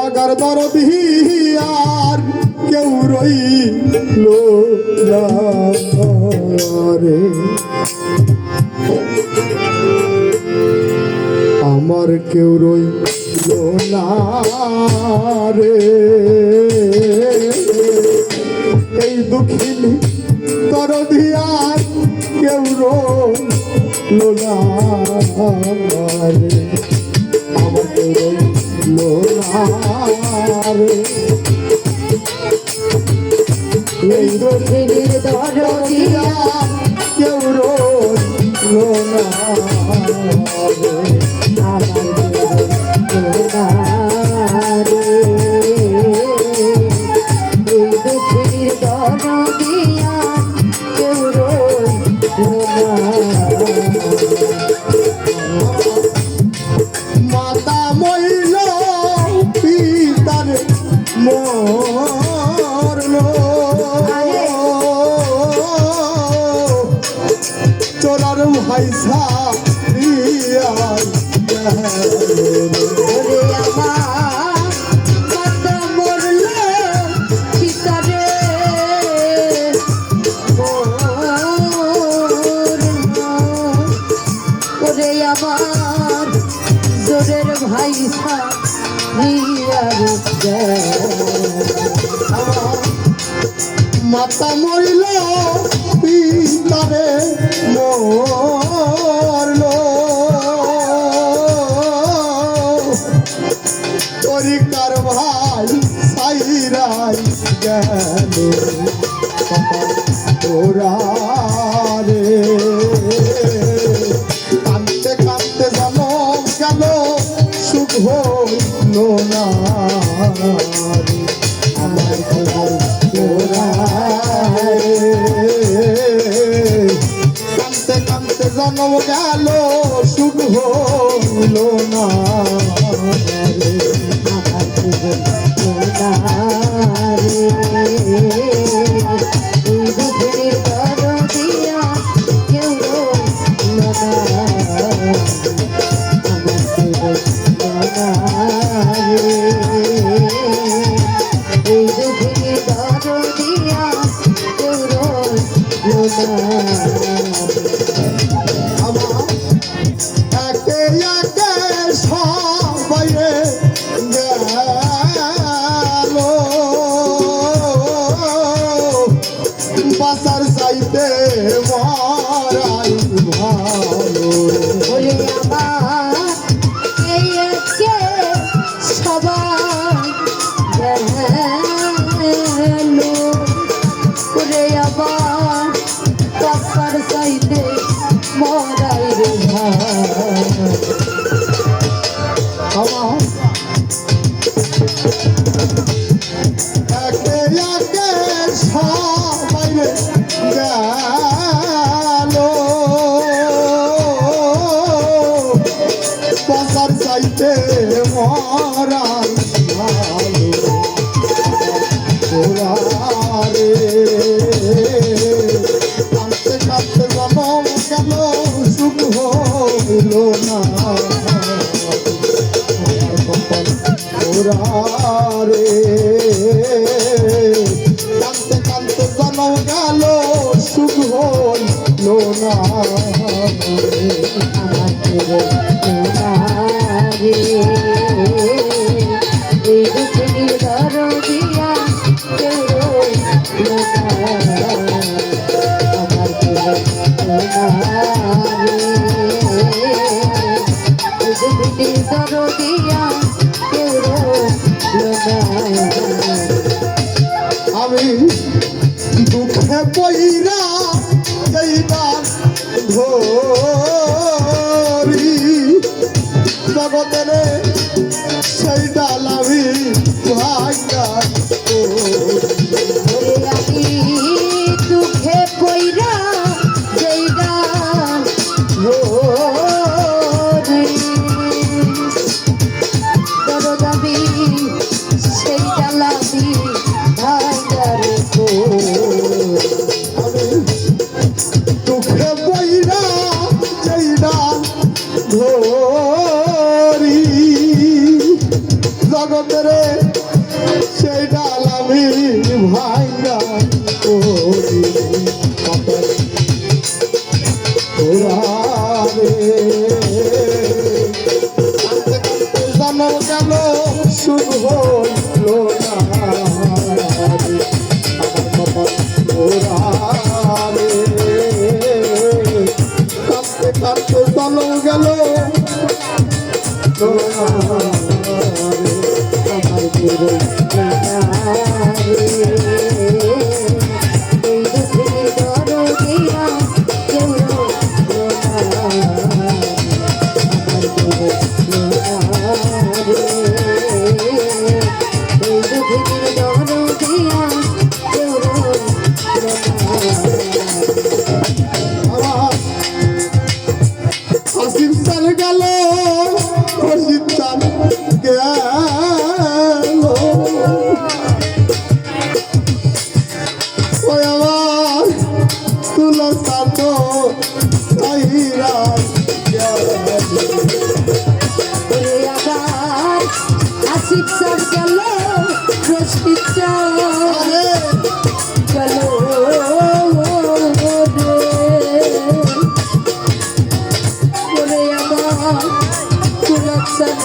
লাগার দরদি আর কেউ রইল না রে, আমার কেউ রইল না রে, এই দুঃখিনী দরদি আর কেউ রইল না রে, আমার কেউ রইল না রে, এই দুঃখিনীর দরদি আর কেউ রইল না রে, মাতা মইল পিতার মরল, চোরার ভাইসা আমার জোরের ভাই মাতা মরিল পিতারে মরল, তরিকার ভাই সাইরাই গেল তোরা রে, কানতে কানতে জনম গেল সুখ হইল না রে, আমার তোরা রে, কানতে কানতে জনম গেল সুখ হইল না রে, আমার তোরা রে, একে একে সবাই গেল, বাসার চাইতে মারাই ভালো, সবাই করে আবার বাসার চাইতে মরাই রে আমার একে একে সবাই গেল, বাসার চাইতে মরাই ভালো, তোরা রে, কাঁদতে কাঁদতে জনম গেল সুখ হইল না তোরা রে, কাঁদতে কাঁদতে জনম গেল সুখ হইল না আমি দুঃখে পইরা এই গান ধরি, জগতের সেই ডাল আমি ভাঙ্গা আমি দুঃখে পইরা যেই গান দরদাবি সেই ডালাবি ভাঙ্গারে আমি দুঃখে পইরা যেই ডাল ধরি, জগতের সেই ডাল আমি ভাইঙ্গা করি জন্ম গেল শুভ হইল না কাঁদতে কাঁদতে জন্ম গেল আমার গুরু এই দুঃখে দরদিয়া কেউ আমার গুরু এই দুঃখে দরদিয়া কেউ আসিফ চাল গেল রশিদ চাল গেল ওই আমার তুলো সাত তাইরা ওরে আবার আসিফ স্যার গেল রশিদ স্যার গেল ওরে আবার কুরাত স্যার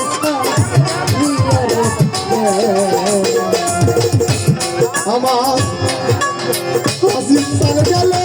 আমার আসিফ চাল গেল